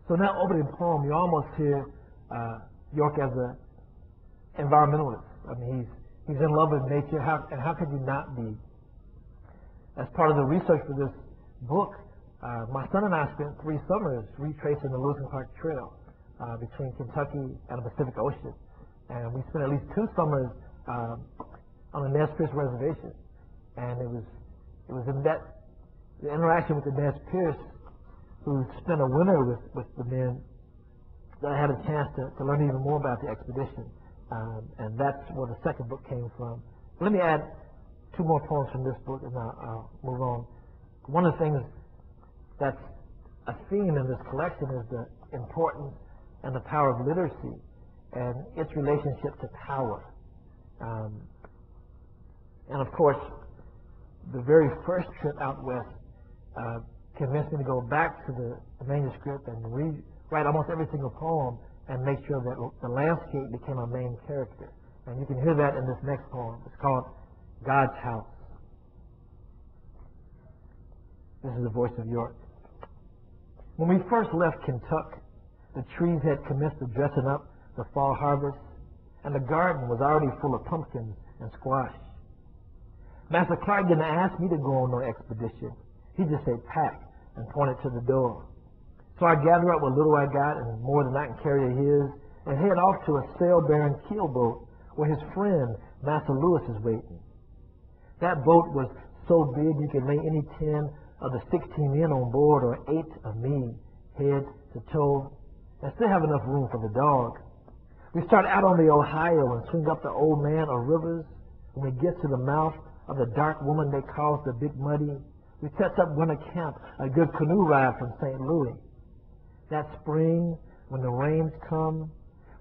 So in that opening poem, you almost hear York as an environmentalist. I mean, he's in love with nature, and how could you not be? As part of the research for this book, my son and I spent 3 summers retracing the Lewis and Clark Trail between Kentucky and the Pacific Ocean. And we spent at least 2 summers on the Nez Perce Reservation. And it was in the interaction with the Nez Perce, who spent a winter with the men, that I had a chance to learn even more about the expedition. And that's where the second book came from. Let me add 2 more poems from this book, and I'll move on. One of the things that's a theme in this collection is the importance and the power of literacy and its relationship to power. And of course, the very first trip out west convinced me to go back to the manuscript and rewrite almost every single poem and make sure that the landscape became a main character. And you can hear that in this next poem. It's called God's House. This is the voice of York. When we first left Kentucky, the trees had commenced to dressing up the fall harvest, and the garden was already full of pumpkins and squash. Master Clark didn't ask me to go on no expedition. He just said, pack, and pointed to the door. So I gathered up what little I got, and more than I can carry of his, and head off to a sail-bearing keelboat where his friend, Master Lewis, is waiting. That boat was so big you could lay any 10 of the 16 men on board, or 8 of me, head to toe, and still have enough room for the dog. We start out on the Ohio and swing up the Old Man or Rivers. When we get to the mouth of the dark woman they call the Big Muddy, we set up winter camp, a good canoe ride from St. Louis. That spring, when the rains come,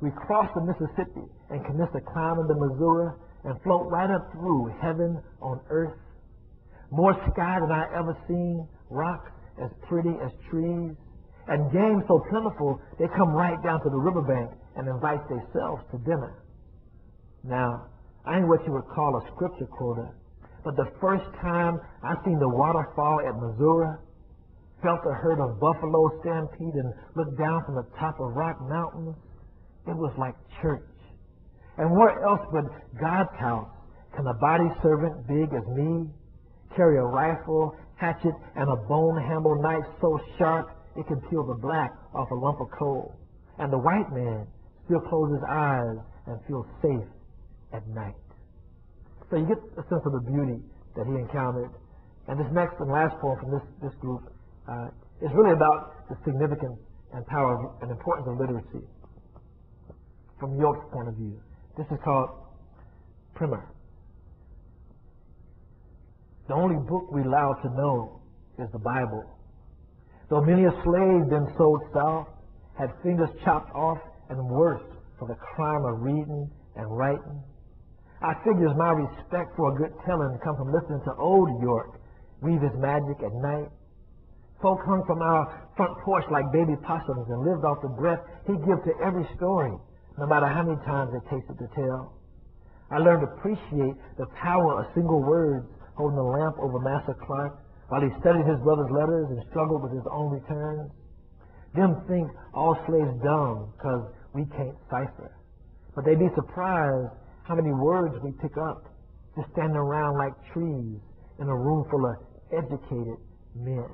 we cross the Mississippi and commence to climb into Missouri and float right up through heaven on earth. More sky than I ever seen, rocks as pretty as trees, and game so plentiful they come right down to the riverbank and invite themselves to dinner. Now, I ain't what you would call a scripture quoter, but the first time I seen the waterfall at Missouri, felt the herd of buffalo stampede, and looked down from the top of Rock Mountains, it was like church. And where else but God's house can a body servant big as me carry a rifle, hatchet, and a bone-handled knife so sharp it can peel the black off a lump of coal, and the white man still close his eyes and feel safe at night. So you get a sense of the beauty that he encountered. And this next and last poem from this group is really about the significance and power and importance of literacy from York's point of view. This is called Primer. The only book we allowed to know is the Bible. Though many a slave been sold south, had fingers chopped off, and worse for the crime of reading and writing, I figures my respect for a good telling come from listening to old York weave his magic at night. Folk hung from our front porch like baby possums and lived off the breath he'd give to every story, no matter how many times it tasted to tell. I learned to appreciate the power of single words holding a lamp over Master Clark while he studied his brother's letters and struggled with his own returns. Them think all slaves dumb because we can't cipher. But they'd be surprised how many words we pick up just standing around like trees in a room full of educated men.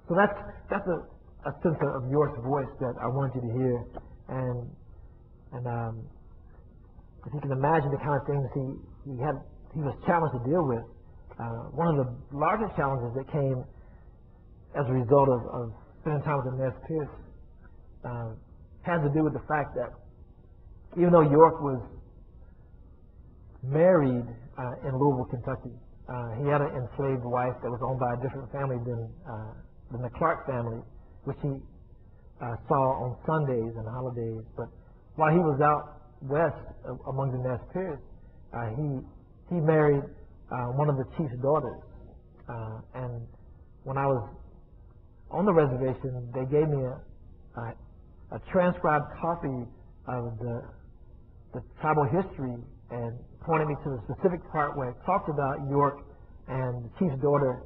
So that's a sense of York's voice that I want you to hear. And if you can imagine the kind of things he was challenged to deal with, one of the largest challenges that came as a result of spending time with the Nez Perce had to do with the fact that even though York was married in Louisville, Kentucky, he had an enslaved wife that was owned by a different family than the Clark family, which he saw on Sundays and holidays. But while he was out west among the Nez Perce, he married one of the chief's daughters. And when I was on the reservation, they gave me a transcribed copy of the tribal history and pointed me to the specific part where it talked about York and the chief's daughter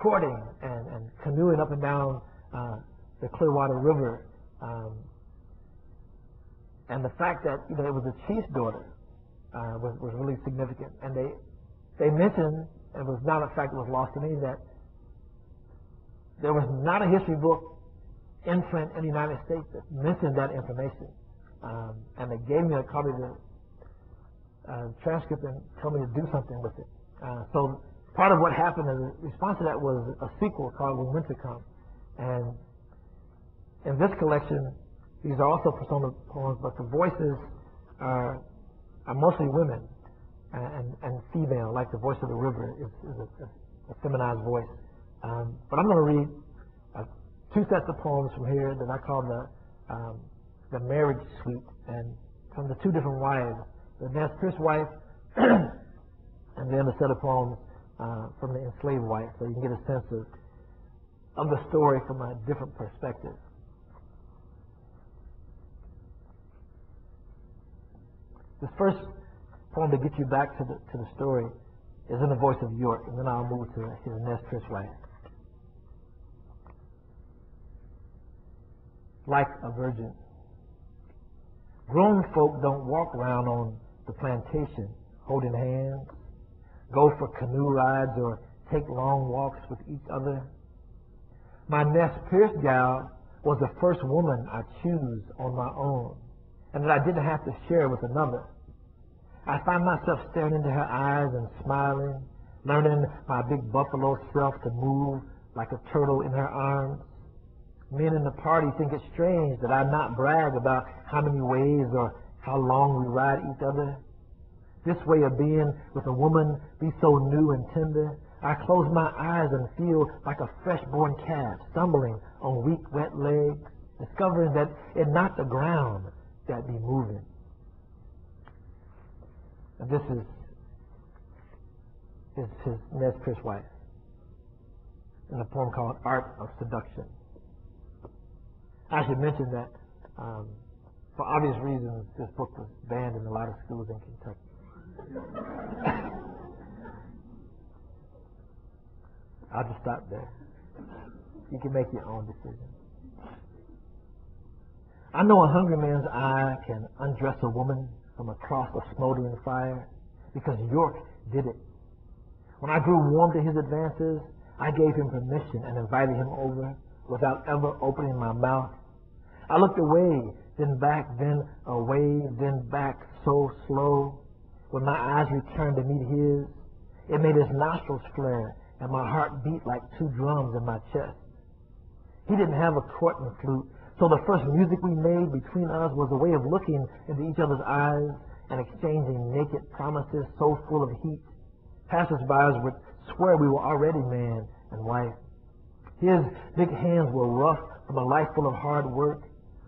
courting and canoeing up and down the Clearwater River, and the fact that it was a chief's daughter was really significant. And they mentioned, and it was not a fact that was lost to me, that there was not a history book in print in the United States that mentioned that information. And they gave me a copy of the transcript and told me to do something with it. So part of what happened as a response to that was a sequel called When Winter Comes. And in this collection, these are also persona poems, but the voices are mostly women and female, like the voice of the river is a feminized voice. But I'm going to read two sets of poems from here that I call the marriage suite, and from the two different wives, the Nez Perce wife, and then a set of poems from the enslaved wife, so you can get a sense of the story from a different perspective. This first poem to get you back to the story is in the voice of York, and then I'll move to his Nez Perce wife. Like a virgin. Grown folk don't walk around on the plantation holding hands, go for canoe rides, or take long walks with each other. My Nez Perce gal was the first woman I choose on my own, and that I didn't have to share with another. I find myself staring into her eyes and smiling, learning my big buffalo self to move like a turtle in her arms. Men in the party think it strange that I not brag about how many ways or how long we ride each other. This way of being with a woman be so new and tender. I close my eyes and feel like a fresh-born calf stumbling on weak, wet legs, discovering that it's not the ground that be moving. And this is his Nez Perce wife in a poem called Art of Seduction. I should mention that, for obvious reasons, this book was banned in a lot of schools in Kentucky. I'll just stop there. You can make your own decision. I know a hungry man's eye can undress a woman from across a smoldering fire, because York did it. When I grew warm to his advances, I gave him permission and invited him over without ever opening my mouth. I looked away, then back, then away, then back, so slow. When my eyes returned to meet his, it made his nostrils flare and my heart beat like two drums in my chest. He didn't have a courting flute, so the first music we made between us was a way of looking into each other's eyes and exchanging naked promises so full of heat. Passers-by would swear we were already man and wife. His big hands were rough from a life full of hard work,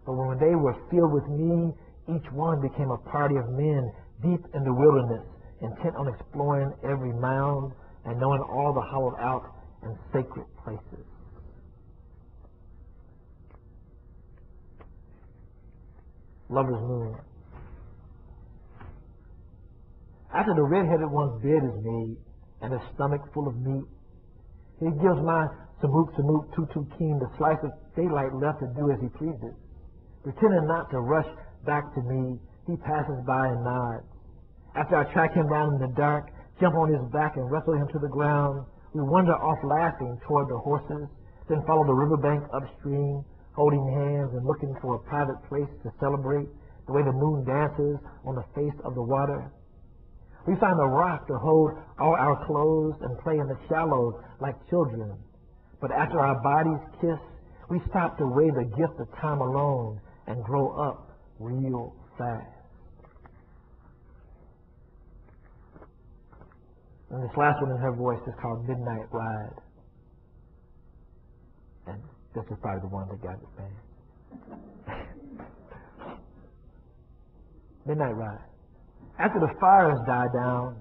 but when they were filled with me, each one became a party of men deep in the wilderness, intent on exploring every mound and knowing all the hollowed out and sacred places. Lover's Moon. After the red-headed one's bed is made and his stomach full of meat, he gives my Samook Tutu King the slice of daylight left to do as he pleases. Pretending not to rush back to me, he passes by and nods. After I track him down in the dark, jump on his back and wrestle him to the ground, we wander off laughing toward the horses, then follow the riverbank upstream, holding hands and looking for a private place to celebrate the way the moon dances on the face of the water. We find a rock to hold all our clothes and play in the shallows like children. But after our bodies kiss, we stop to weigh the gift of time alone and grow up real fast. And this last one in her voice is called Midnight Ride. And this is probably the one that got it banned. Midnight Ride. After the fires die down,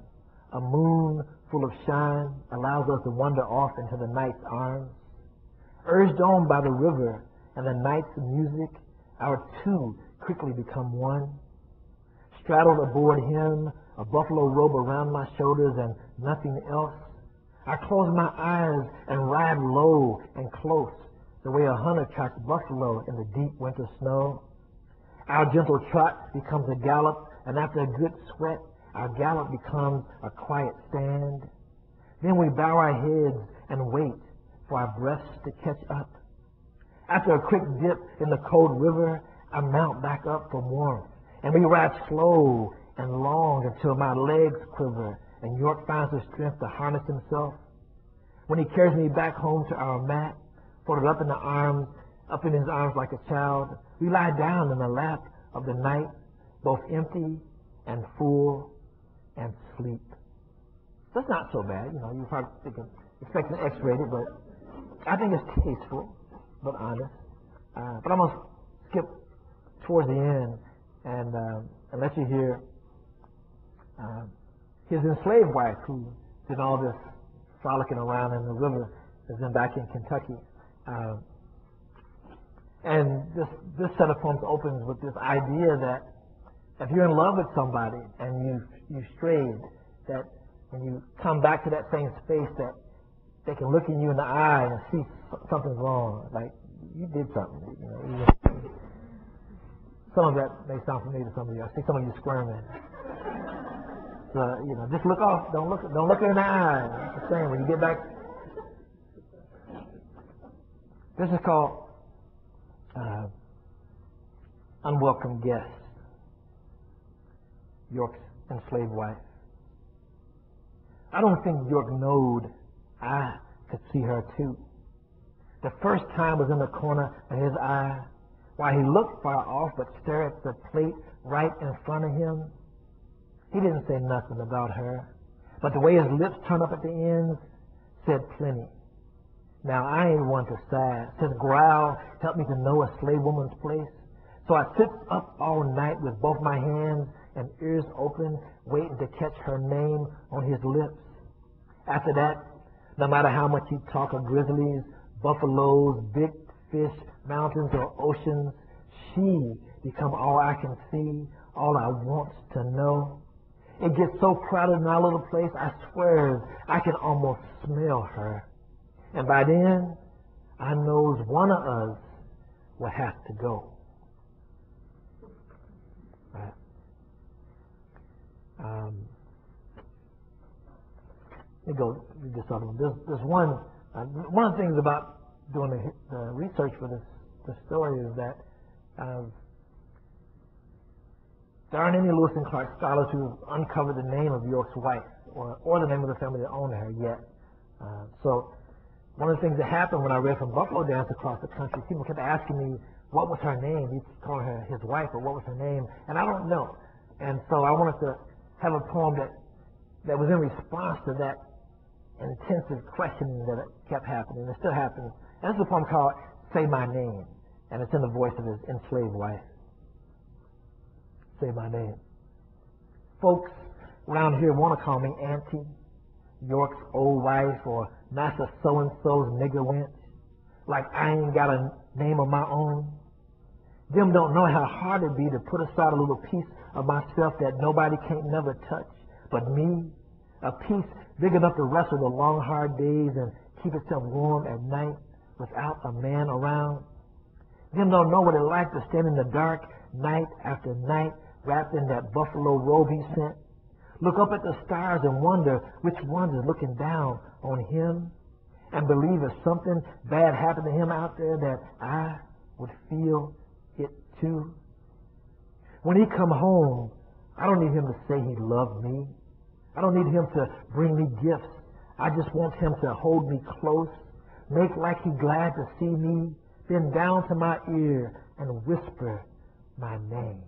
a moon full of shine allows us to wander off into the night's arms. Urged on by the river and the night's music, our two quickly become one. Straddled aboard him, a buffalo robe around my shoulders and nothing else, I close my eyes and ride low and close, the way a hunter tracks buffalo in the deep winter snow. Our gentle trot becomes a gallop, and after a good sweat, our gallop becomes a quiet stand. Then we bow our heads and wait for our breaths to catch up. After a quick dip in the cold river, I mount back up for warmth, and we ride slow and long until my legs quiver and York finds the strength to harness himself. When he carries me back home to our mat, folded up in his arms like a child, we lie down in the lap of the night, both empty and full and sleep. That's not so bad, you're probably expecting X-rated, but I think it's tasteful, but honest. But I'm going to skip towards the end and let you hear his enslaved wife, who did all this frolicking around in the river, has been back in Kentucky. And this set of poems opens with this idea that if you're in love with somebody and you've strayed, that when you come back to that same space, that they can look in you in the eye and see something's wrong, like you did something. Some of that may sound familiar to some of you. I see some of you squirming. So, just look off. Don't look her in the eye. That's the same. When you get back, this is called Unwelcome Guest. York's enslaved wife. I don't think York knowed I could see her too. The first time was in the corner of his eye, while he looked far off but stared at the plate right in front of him. He didn't say nothing about her, but the way his lips turned up at the ends said plenty. Now, I ain't one to sigh. His growl helped me to know a slave woman's place. So I sits up all night with both my hands and ears open, waiting to catch her name on his lips. After that, no matter how much he talk of grizzlies, buffaloes, big fish, mountains, or oceans, she become all I can see, all I want to know. It gets so crowded in our little place, I swear I can almost smell her. And by then, I knows one of us will have to go. Right. Let me go read this other one. There's one of the things about doing the research for this story is that there aren't any Lewis and Clark scholars who have uncovered the name of York's wife or the name of the family that owned her yet. So one of the things that happened when I read from Buffalo Dance across the country, people kept asking me, what was her name? He called her his wife, or what was her name? And I don't know. And so I wanted to have a poem that was in response to that intensive questioning that kept happening. It still happens. And this is a poem called Say My Name, and it's in the voice of his enslaved wife. Say my name. Folks around here want to call me Auntie, York's old wife, or Master so-and-so's nigger wench, like I ain't got a name of my own. Them don't know how hard it'd be to put aside a little piece of myself that nobody can't never touch but me, a piece big enough to wrestle the long, hard days and keep itself warm at night without a man around. Them don't know what it's like to stand in the dark night after night wrapped in that buffalo robe he sent. Look up at the stars and wonder which one is looking down on him, and believe if something bad happened to him out there that I would feel it too. When he come home, I don't need him to say he loved me. I don't need him to bring me gifts. I just want him to hold me close, make like he glad to see me, bend down to my ear and whisper my name.